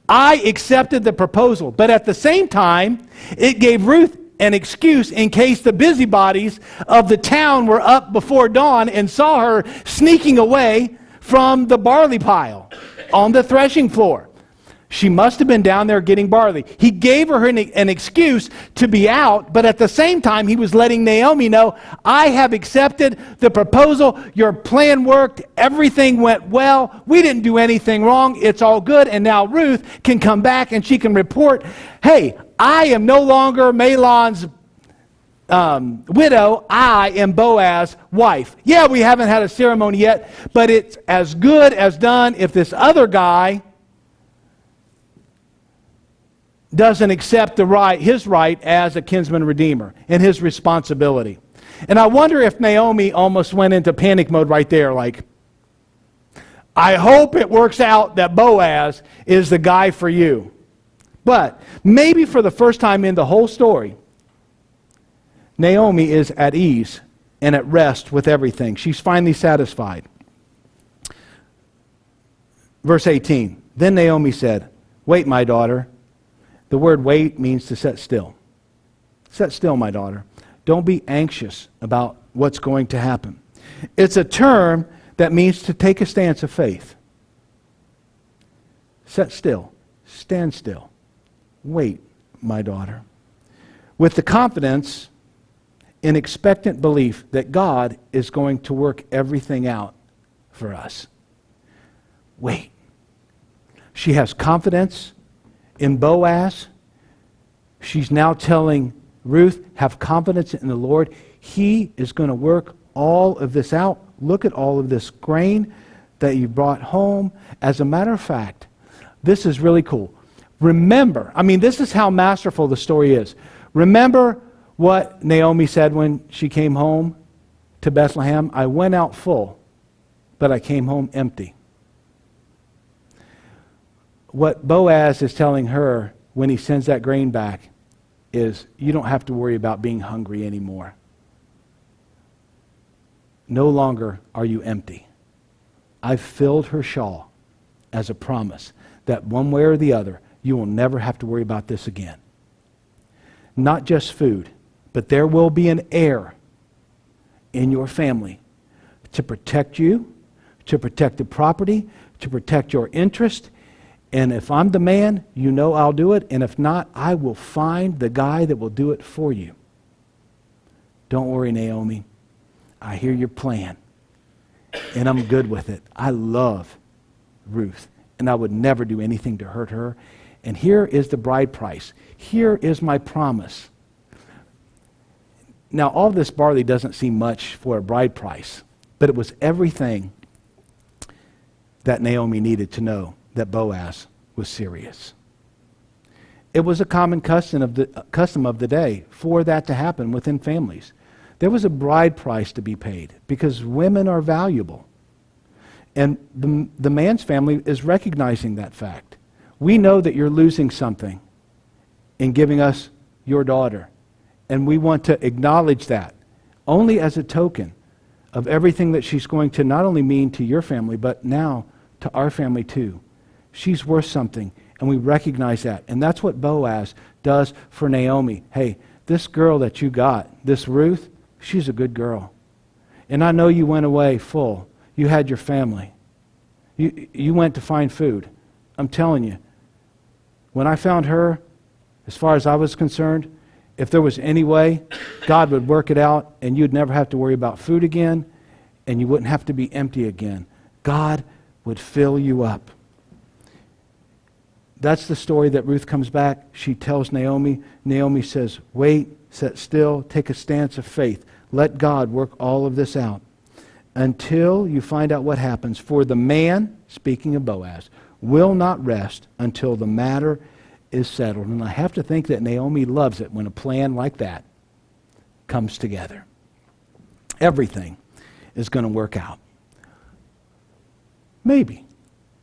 Speaker 1: I accepted the proposal. But at the same time, it gave Ruth an excuse in case the busybodies of the town were up before dawn and saw her sneaking away from the barley pile on the threshing floor. She must have been down there getting barley. He gave her an excuse to be out, but at the same time, he was letting Naomi know, I have accepted the proposal. Your plan worked. Everything went well. We didn't do anything wrong. It's all good. And now Ruth can come back and she can report, hey, I am no longer Mahlon's widow. I am Boaz's wife. Yeah, we haven't had a ceremony yet, but it's as good as done if this other guy doesn't accept his right as a kinsman redeemer and his responsibility. And I wonder if Naomi almost went into panic mode right there, like, I hope it works out that Boaz is the guy for you. But maybe for the first time in the whole story, Naomi is at ease and at rest with everything. She's finally satisfied. Verse 18, then Naomi said, wait, my daughter. The word wait means to set still. Set still, my daughter. Don't be anxious about what's going to happen. It's a term that means to take a stance of faith. Set still. Stand still. Wait, my daughter. With the confidence and expectant belief that God is going to work everything out for us. Wait. She has confidence in Boaz. She's now telling Ruth, have confidence in the Lord. He is going to work all of this out. Look at all of this grain that you brought home. As a matter of fact, this is really cool. Remember, this is how masterful the story is. Remember what Naomi said when she came home to Bethlehem? I went out full, but I came home empty. What Boaz is telling her when he sends that grain back is, you don't have to worry about being hungry anymore. No longer are you empty. I've filled her shawl as a promise that one way or the other, you will never have to worry about this again. Not just food, but there will be an heir in your family to protect you, to protect the property, to protect your interest. And if I'm the man, you know I'll do it. And if not, I will find the guy that will do it for you. Don't worry, Naomi. I hear your plan. And I'm good with it. I love Ruth. And I would never do anything to hurt her. And here is the bride price. Here is my promise. Now, all this barley doesn't seem much for a bride price. But it was everything that Naomi needed to know that Boaz was serious. It was a common custom of the day for that to happen within families. There was a bride price to be paid because women are valuable. And the man's family is recognizing that fact. We know that you're losing something in giving us your daughter. And we want to acknowledge that only as a token of everything that she's going to not only mean to your family, but now to our family too. She's worth something, and we recognize that. And that's what Boaz does for Naomi. Hey, this girl that you got, this Ruth, she's a good girl. And I know you went away full. You had your family. You went to find food. I'm telling you, when I found her, as far as I was concerned, if there was any way, God would work it out and you'd never have to worry about food again and you wouldn't have to be empty again. God would fill you up. That's the story that Ruth comes back. She tells Naomi. Naomi says, wait, sit still, take a stance of faith. Let God work all of this out until you find out what happens. For the man, speaking of Boaz, will not rest until the matter is settled. And I have to think that Naomi loves it when a plan like that comes together. Everything is going to work out. Maybe.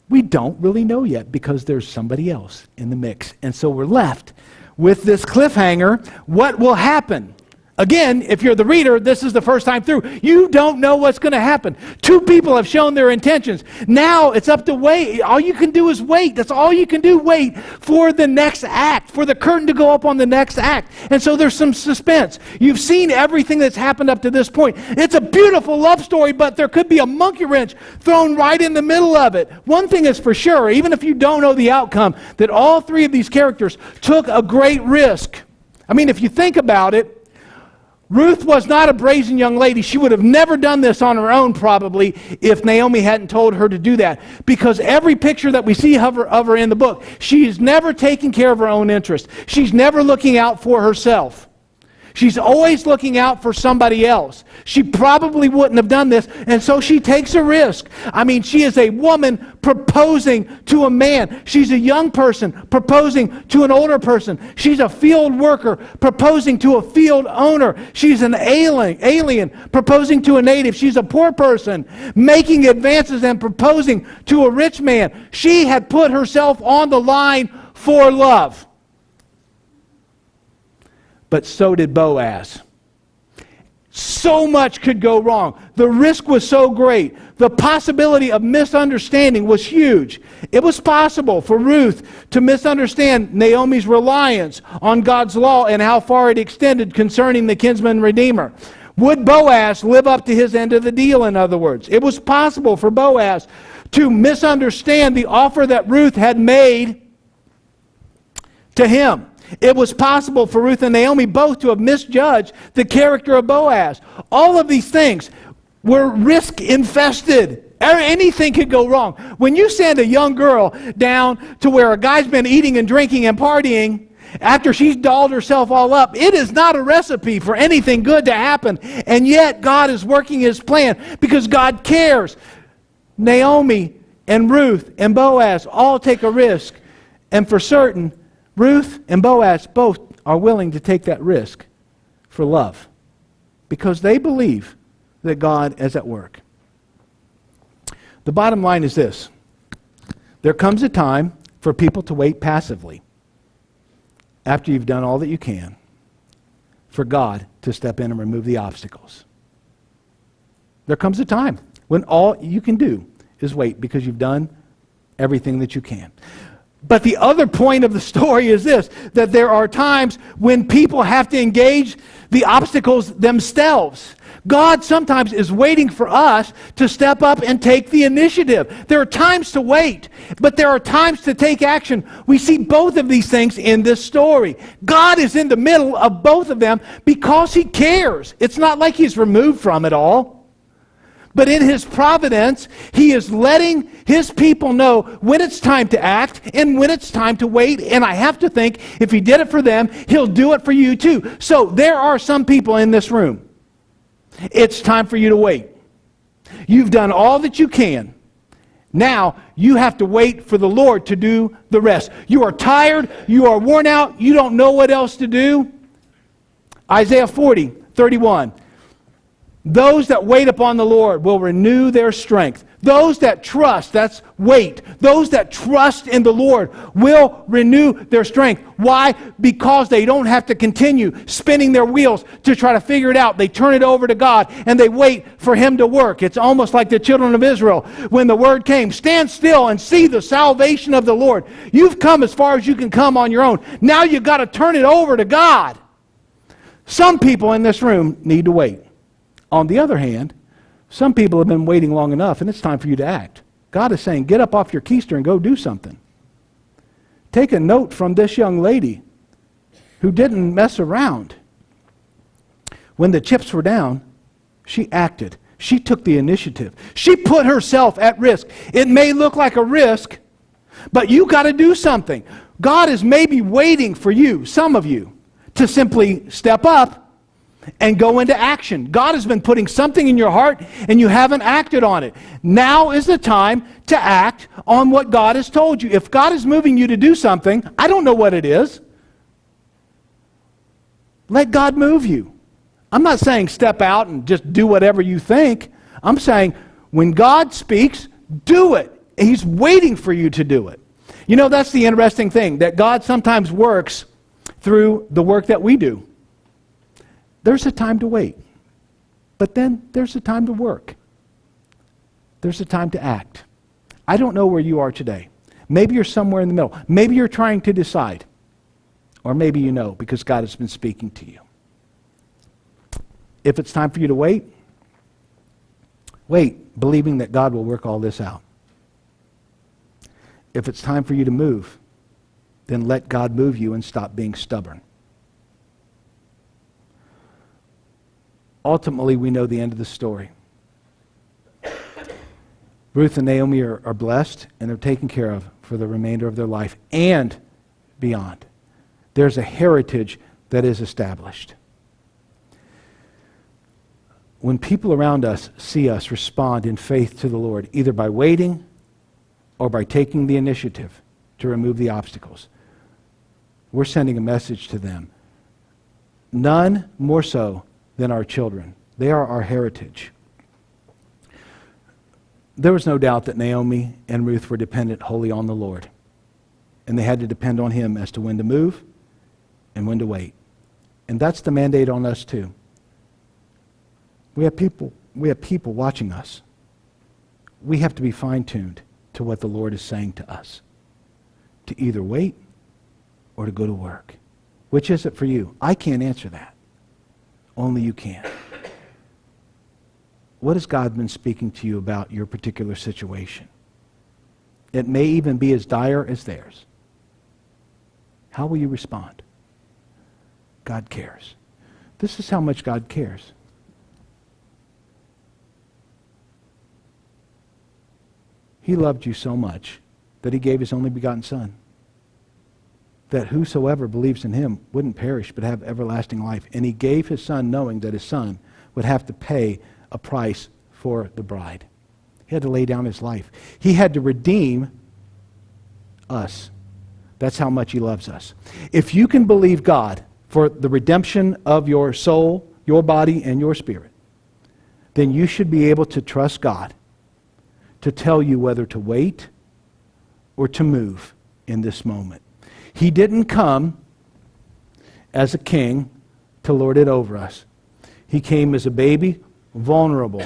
Speaker 1: We don't really know yet because there's somebody else in the mix. And so we're left with this cliffhanger. What will happen? Again, if you're the reader, this is the first time through. You don't know what's going to happen. Two people have shown their intentions. Now it's up to wait. All you can do is wait. That's all you can do. Wait for the next act, for the curtain to go up on the next act. And so there's some suspense. You've seen everything that's happened up to this point. It's a beautiful love story, but there could be a monkey wrench thrown right in the middle of it. One thing is for sure, even if you don't know the outcome, that all three of these characters took a great risk. I mean, if you think about it, Ruth was not a brazen young lady. She would have never done this on her own probably if Naomi hadn't told her to do that. Because every picture that we see of her in the book, she's never taking care of her own interest. She's never looking out for herself. She's always looking out for somebody else. She probably wouldn't have done this, and so she takes a risk. I mean, she is a woman proposing to a man. She's a young person proposing to an older person. She's a field worker proposing to a field owner. She's an alien proposing to a native. She's a poor person making advances and proposing to a rich man. She had put herself on the line for love. But so did Boaz. So much could go wrong. The risk was so great. The possibility of misunderstanding was huge. It was possible for Ruth to misunderstand Naomi's reliance on God's law and how far it extended concerning the kinsman redeemer. Would Boaz live up to his end of the deal, in other words? It was possible for Boaz to misunderstand the offer that Ruth had made to him. It was possible for Ruth and Naomi both to have misjudged the character of Boaz. All of these things were risk-infested. Anything could go wrong. When you send a young girl down to where a guy's been eating and drinking and partying after she's dolled herself all up, it is not a recipe for anything good to happen. And yet God is working His plan because God cares. Naomi and Ruth and Boaz all take a risk. And for certain, Ruth and Boaz both are willing to take that risk for love because they believe that God is at work. The bottom line is this. There comes a time for people to wait passively after you've done all that you can for God to step in and remove the obstacles. There comes a time when all you can do is wait because you've done everything that you can. But the other point of the story is this, that there are times when people have to engage the obstacles themselves. God sometimes is waiting for us to step up and take the initiative. There are times to wait, but there are times to take action. We see both of these things in this story. God is in the middle of both of them because He cares. It's not like He's removed from it all. But in His providence, He is letting His people know when it's time to act and when it's time to wait. And I have to think, if He did it for them, He'll do it for you too. So there are some people in this room. It's time for you to wait. You've done all that you can, Now, you have to wait for the Lord to do the rest. You are tired. You are worn out. You don't know what else to do. Isaiah 40:31. Those that wait upon the Lord will renew their strength. Those that trust, that's wait. Those that trust in the Lord will renew their strength. Why? Because they don't have to continue spinning their wheels to try to figure it out. They turn it over to God and they wait for Him to work. It's almost like the children of Israel when the word came, stand still and see the salvation of the Lord. You've come as far as you can come on your own. Now you've got to turn it over to God. Some people in this room need to wait. On the other hand, some people have been waiting long enough, and it's time for you to act. God is saying, get up off your keister and go do something. Take a note from this young lady who didn't mess around. When the chips were down, she acted. She took the initiative. She put herself at risk. It may look like a risk, but you got to do something. God is maybe waiting for you, some of you, to simply step up and go into action. God has been putting something in your heart and you haven't acted on it. Now is the time to act on what God has told you. If God is moving you to do something, I don't know what it is. Let God move you. I'm not saying step out and just do whatever you think. I'm saying when God speaks, do it. He's waiting for you to do it. You know, that's the interesting thing, that God sometimes works through the work that we do. There's a time to wait, but then there's a time to work. There's a time to act. I don't know where you are today. Maybe you're somewhere in the middle. Maybe you're trying to decide, or maybe you know because God has been speaking to you. If it's time for you to wait, wait, believing that God will work all this out. If it's time for you to move, then let God move you and stop being stubborn. Ultimately, we know the end of the story. Ruth and Naomi are blessed, and they're taken care of for the remainder of their life and beyond. There's a heritage that is established. When people around us see us respond in faith to the Lord, either by waiting or by taking the initiative to remove the obstacles, we're sending a message to them. None more so than our children. They are our heritage. There was no doubt that Naomi and Ruth were dependent wholly on the Lord. And they had to depend on Him as to when to move and when to wait. And that's the mandate on us too. We have people watching us. We have to be fine-tuned to what the Lord is saying to us. To either wait or to go to work. Which is it for you? I can't answer that. Only you can. What has God been speaking to you about your particular situation? It may even be as dire as theirs. How will you respond? God cares. This is how much God cares. He loved you so much that He gave His only begotten Son, that whosoever believes in Him wouldn't perish but have everlasting life. And He gave His Son knowing that His Son would have to pay a price for the bride. He had to lay down His life. He had to redeem us. That's how much He loves us. If you can believe God for the redemption of your soul, your body, and your spirit, then you should be able to trust God to tell you whether to wait or to move in this moment. He didn't come as a king to lord it over us. He came as a baby, vulnerable,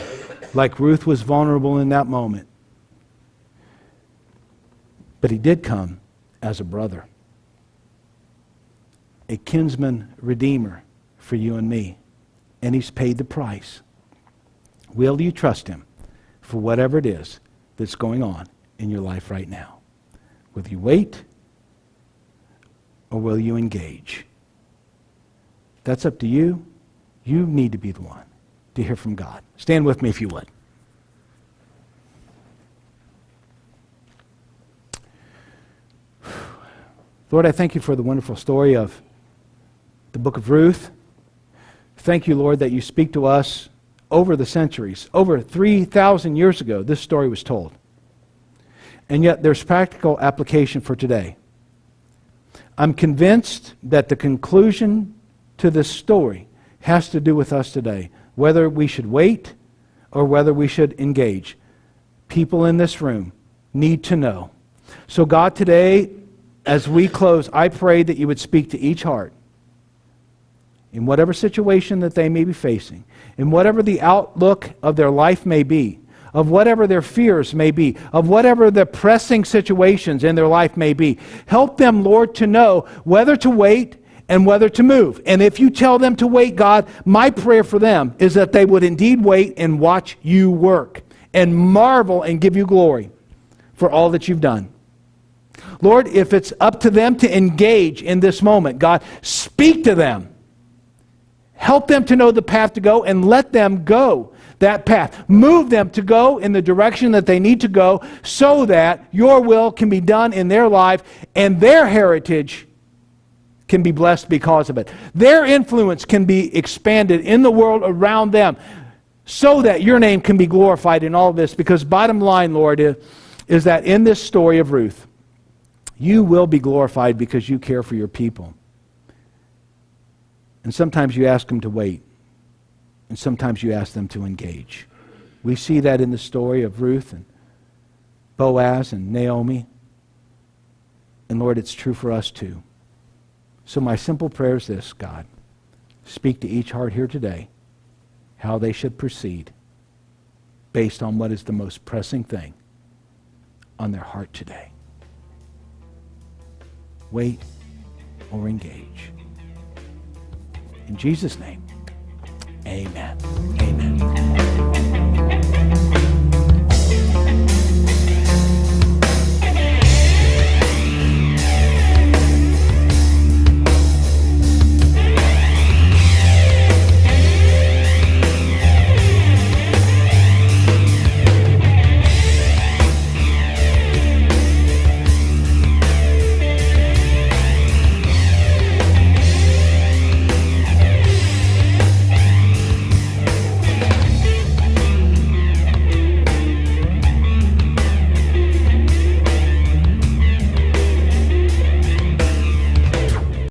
Speaker 1: like Ruth was vulnerable in that moment. But He did come as a brother, a kinsman redeemer for you and me. And He's paid the price. Will you trust Him for whatever it is that's going on in your life right now? Will you wait or will you engage? That's up to you. You need to be the one to hear from God. Stand with me if you would. Lord, I thank You for the wonderful story of the book of Ruth. Thank You, Lord, that You speak to us over the centuries. Over 3,000 years ago, this story was told. And yet there's practical application for today. I'm convinced that the conclusion to this story has to do with us today, whether we should wait or whether we should engage. People in this room need to know. So God, today, as we close, I pray that you would speak to each heart in whatever situation that they may be facing, in whatever the outlook of their life may be, of whatever their fears may be, of whatever the pressing situations in their life may be. Help them, Lord, to know whether to wait and whether to move. And if you tell them to wait, God, my prayer for them is that they would indeed wait and watch you work and marvel and give you glory for all that you've done. Lord, if it's up to them to engage in this moment, God, speak to them. Help them to know the path to go and let them go that path. Move them to go in the direction that they need to go so that your will can be done in their life and their heritage can be blessed because of it. Their influence can be expanded in the world around them so that your name can be glorified in all of this. Because bottom line, Lord, is that in this story of Ruth, you will be glorified because you care for your people. And sometimes you ask them to wait. And sometimes you ask them to engage. We see that in the story of Ruth and Boaz and Naomi. And Lord, it's true for us too. So my simple prayer is this, God. Speak to each heart here today how they should proceed based on what is the most pressing thing on their heart today. Wait or engage. In Jesus' name, amen. Amen.